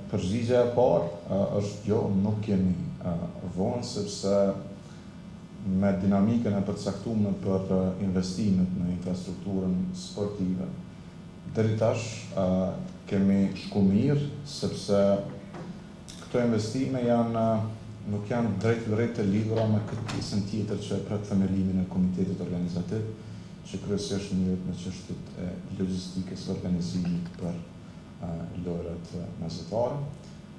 Përgjigja e parë është jo, nuk kemi vonë, sepse me dinamikën e përcaktuar për investimet në infrastrukturën sportive, deri tash kemi shku mirë, sepse këto investime nuk janë drejt të lidhura me këtë pjesën tjetër që pret themelimin e komitetit organizativ, që kryesisht njëhet me çështjet e logjistikës së organizimit për lojrat mesatare.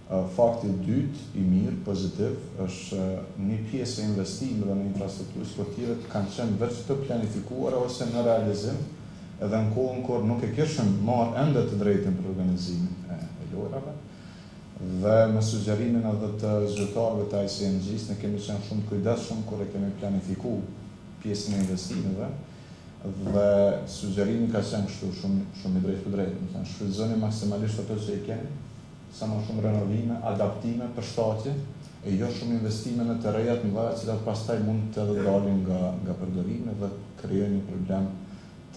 Fakti i dytë, i mirë, pozitiv, është një pjesë e investimeve në infrastrukturë sportive kanë qenë veç të planifikuara ose në realizim, edhe në kohën kur nuk e kishim marrë ende të drejtën për organizimin e lojrave. Dhe me sugjerimin edhe të zyrtarëve të ICNG-s, ne kemi qenë shumë kujdesshëm kur e kemi planifikuar pjesën e investimeve, dhe sugjerimi ka qenë kështu shumë i drejtë për drejtë. Shfrytëzoni maksimalisht ato që i keni, sa më shumë renovime, adaptime, përshtatje, e jo shumë investime në të reja të mëdha, të cilat pastaj mund të dalin nga përdorimi dhe krijojnë një problem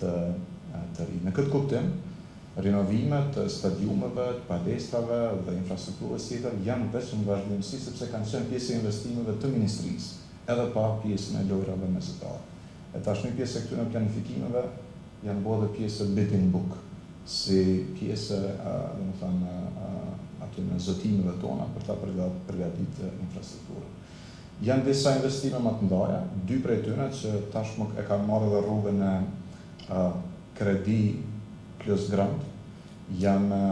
të ri. Në këtë kuptim, renovimet të stadiumeve, të palestrave dhe infrastrukturës tjetër janë vetëm në vazhdimsi, sepse kanë qenë pjesë e investimeve të ministrisë, edhe pa pjesën e lojrave mesatare. E tashmë pjesë e këtyre planifikimeve janë bërë pjesë e bidding book, si pjesë aty në zotimeve tona për ta përgatitur infrastrukturën. Janë disa investime më të mëdha, dy prej tyre që tashmë e kanë marrë dhe rrugën e kredi plus grant, janë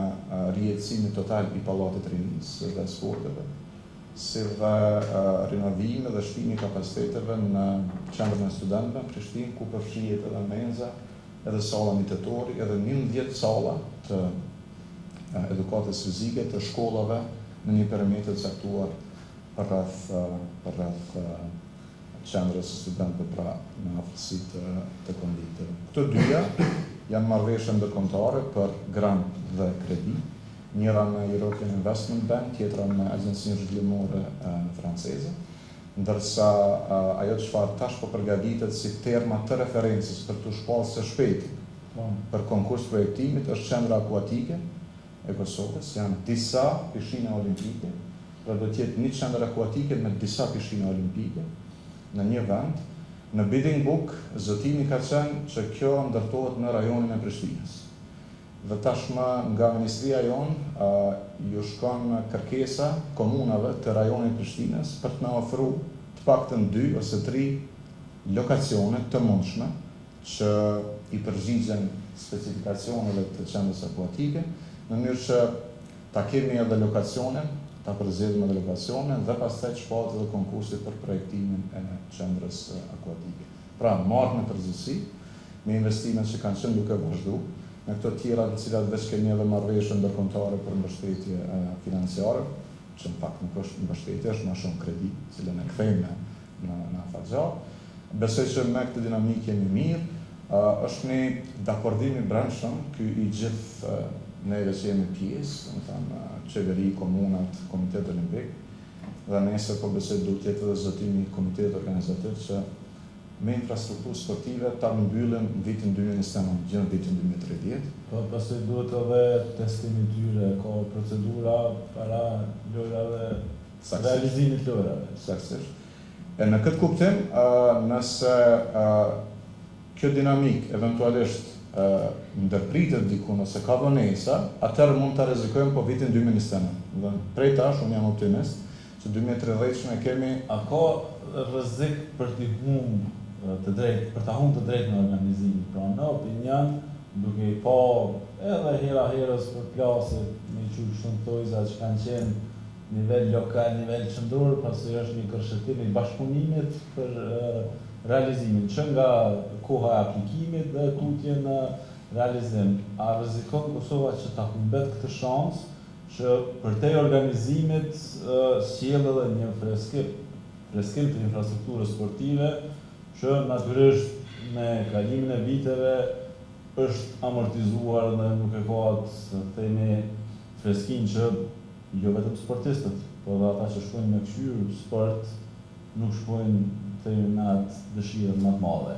rijetësimi total i pallatit rinisë dhe sporteve, si dhe renovime dhe shpimi kapaciteteve në qendrën e studentëve në Prishtinë, ku përfshihet edhe menza, edhe salla mitetori, edhe 11 salla të edukatës fizike të shkollave në një perimetër të caktuar për rreth qendrës së studentëve, pra në afërsi të konditeve. Këto dyja janë marrëveshje ndërkombëtare për grant dhe kredi, njëra me European Investment Bank, tjetra me Agjencinë Zhvillimore franceze, ndërsa ajo çfarë tash po përgatitet si terma të referencës për të shpallur së shpejti për konkurs projektimit është qendra akuatike e Kosovës, janë disa pishina olimpike, pra do të jetë një qendër akuatike me disa pishina olimpike në një vend. Në bidding book, zotimi ka qenë që kjo ndërtohet në rajonin e Prishtinës. Dhe tashmë nga ministria jonë ju shkon kërkesa komunave të rajonit Prishtinës për të na ofruar të paktën 2 ose 3 lokacione të mundshme që i përgjigjen specifikacioneve të qendrës akuatike, në mënyrë që ta kemi edhe lokacionin, ta përzgjedhim edhe lokacionin dhe pastaj shpahet edhe konkursi për projektimin e qendrës akuatike. Pra, marrë në përgjithësi me investimet që kanë qenë duke vazhduar, në këto tjera të cilat veç kemi edhe marrëveshje ndërkombëtare për mbështetje financiare, që në fakt nuk është mbështetje, është më shumë kredi, cilën e kthejmë në afatgjat. Besoj që me këtë dinamikë jemi mirë, është një dakordim i brendshëm, ky i gjithë neve që jemi pjesë, qeveri, komunat, komitet olimpik, dhe nesër po besoj duhet jetë edhe zotimi i komitetit organizativ që me infrastrukturë sportive ta mbyllim vitin 2029, gjë vitin 2030. Po pastaj duhet edhe testimi i tyre, ka procedura para lojrave, realizimit të lojrave. Saktësisht. E në këtë kuptim, nëse kjo dinamik eventualisht ndërpritet diku ose ka vonesa, atëherë mund ta rrezikojmë po vitin 2029. Dhe prej tash unë jam optimist që 2030 ne kemi. A ka rrezik për të humbur të drejtë, për ta humbur të drejtën e organizimit, pra në opinion, duke i pa edhe herës për plaset, me shumë thojza që kanë qenë nivel lokal, nivel qendror, pasi është një kërshëtim i bashkëpunimit për realizimin, që nga koha e aplikimit dhe tutje në realizim. A rrezikon Kosova që ta humbet këtë shans që përtej organizimit sjell edhe një freskim të infrastrukturës sportive, që natyrisht me kalimin e viteve është amortizuar dhe nuk e ka atë themi freskinë që jo vetëm sportistët, por edhe ata që shkojnë me këshyr sport nuk shkojnë themi me atë dëshirën më të madhe.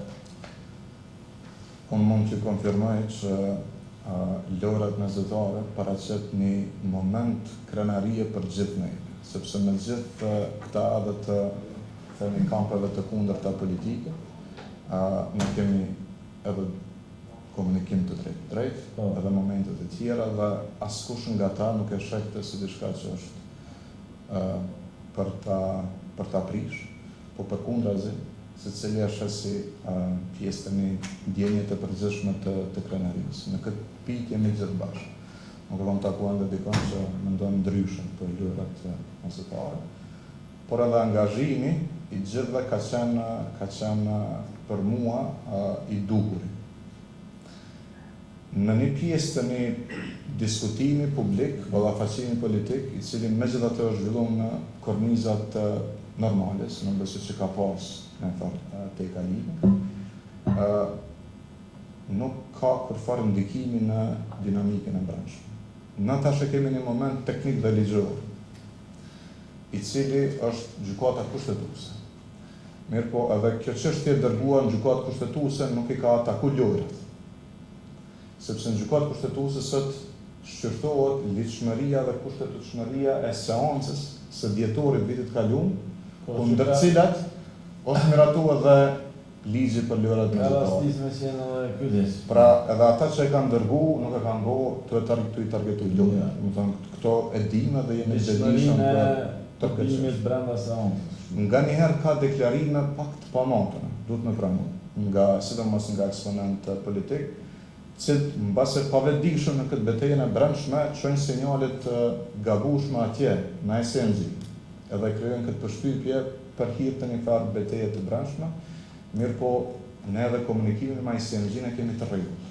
Unë mund të konfirmoj që lojrat mesjetare paraqet një moment krenarie për gjithë ne, sepse me gjithë këta edhe të themi kampeve të kundërta politike, ne kemi edhe komunikim të drejt, edhe momentet e tjera dhe askush nga ta nuk e shekte si diçka që është për ta prish, po përkundrazi, secili e sheh si pjesë të një ndjenje të përgjithshme të krenarisë. Në këtë pikë jemi gjithë bashkë. Nuk e kam takuar dhe dikon që mendon ndryshe për lojrat mesjetare, por edhe angazhimi i gjithëve ka qenë për mua i duhur. Në një pjesë të një diskutimi publik, ballafaqimi politik, i cili megjithatë është zhvilluar në kornizat normale, si nuk besoj që ka pas te kalimi, nuk ka kërfar ndikimi në dinamikën e brendshme. Na tash kemi një moment teknik dhe ligjor, i cili është gjykata kushtetuese. Mirë po, edhe kjo çështje dërguar në gjykatë kushtetuese nuk i ka ataku lojrat. Sepse në gjykatë kushtetuese sot shqyrtohet ligjshmëria dhe kushtetutshmëria e seancës së dhjetorit vitit kaluar, kundër cilat është miratuar dhe ligji për lojrat mesjetare. Pra, edhe ata që e kanë dërgu, nuk e kanë të i targetuj lojrat. Do të thonë, këto e dimë dhe jemi zgjedhishëm për të brenda seancës. Nganjëherë ka deklarime pak të pamatëra, duhet me pranuar, sidomos nga eksponent politik, që mbase pavetdijshëm në këtë betejën e brendshme çojnë sinjalet të gabueshme atje në SMZ, edhe krijojnë këtë përshtypje për hir të një farë beteje të brendshme, mirë po ne edhe komunikimin me SMZ ne kemi të rregullt.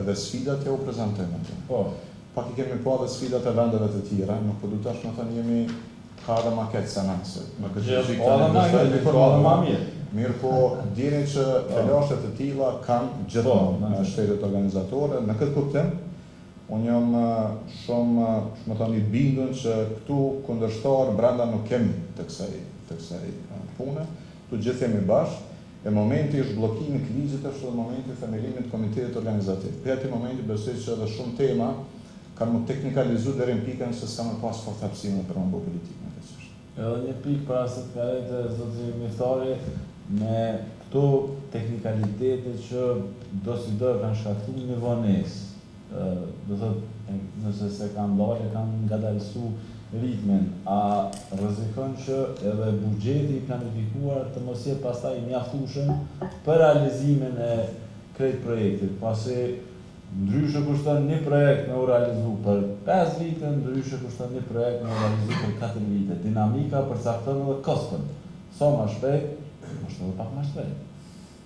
Edhe sfidat u prezantojnë aty. Pak i kemi pa edhe sfidat e vendeve të tjera, nuk po du tash më thënë jemi ka edhe maket senanse. Në këtë gjë mirë po, dini që fjalëshet të tilla kanë gjithmonë në shtetet organizatore. Në këtë kuptim, unë jam shumë i bindur që këtu kundërshtar brenda nuk kemi të kësaj pune, tu gjithë jemi bashkë, e momenti është bllokimit të ligjit është edhe momenti i themelimit të komitetit organizativ. Për atë momenti besoj që edhe shumë tema kanë më teknikalizuar deri në pikën se s'ka më pas fort hapësirë për më bë politikë në këtë çështje. Edhe një pikë para se të kalojë zoti Miftari, me këto teknikalitete që do kanë shkaktuar një vonesë. Do thotë, nëse se kanë dalë, kanë ngadalësu ritmin, a rrezikon që edhe buxheti i planifikuar të mos jetë pastaj i mjaftueshëm për realizimin e krejt projektit, pasi ndryshe kushton një projekt me u realizu për 5 vite, ndryshe kushton një projekt me u realizu për 4 vite. Dinamika përcakton edhe koston. Sa më shpejt, është edhe pak më shpejt.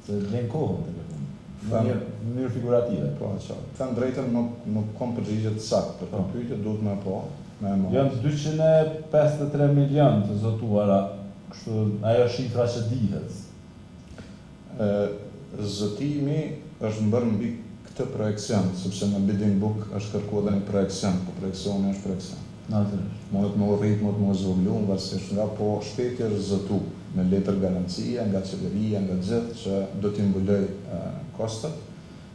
Se vlen kohën të lëkun. Në mënyrë figurative. Po, qartë. Thënë drejtën nuk kom përgjigje të saktë për këtë pyetje, duhet më po. Janë 253 milion të zotuara, kështu ajo shifra që dihet. Zotimi është bërë mbi këtë projekcion, sepse në bidding book është kërkuar edhe një projekcion, po projekcioni është projekcion. Natyrisht. Mund të rrit, mund të zvogëlu, varësisht nga po shteti është zotu me letër garancie nga qeveria, nga gjithë që do t'i mbuloj kostet.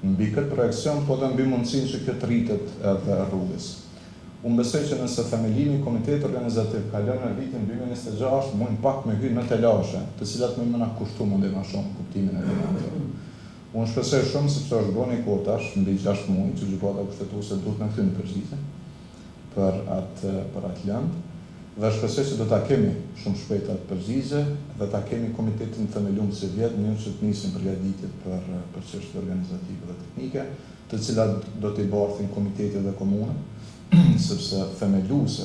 Mbi këtë projekcion, po dhe mbi mundësinë që këtë rritet edhe rrugës. Unë besoj që nëse themelimi i komitetit organizativ ka lënë në vitin 2026, mund pak me hyrë në telashe, të cilat më na kushtu mundej më shumë kuptimin e financave. Unë shpresoj shumë sepse është bërë një kohë tash, mbi 6 muaj, që gjykata kushtetuese duhet na kthejë përgjigje për atë lëndë, dhe shpresoj që do ta kemi shumë shpejt atë përgjigje dhe ta kemi komitetin themeluar si vjet, në që të nisim përgatitjet për çështje organizative dhe teknike, të cilat do t'i barthin komiteti dhe komuna, sepse themeluese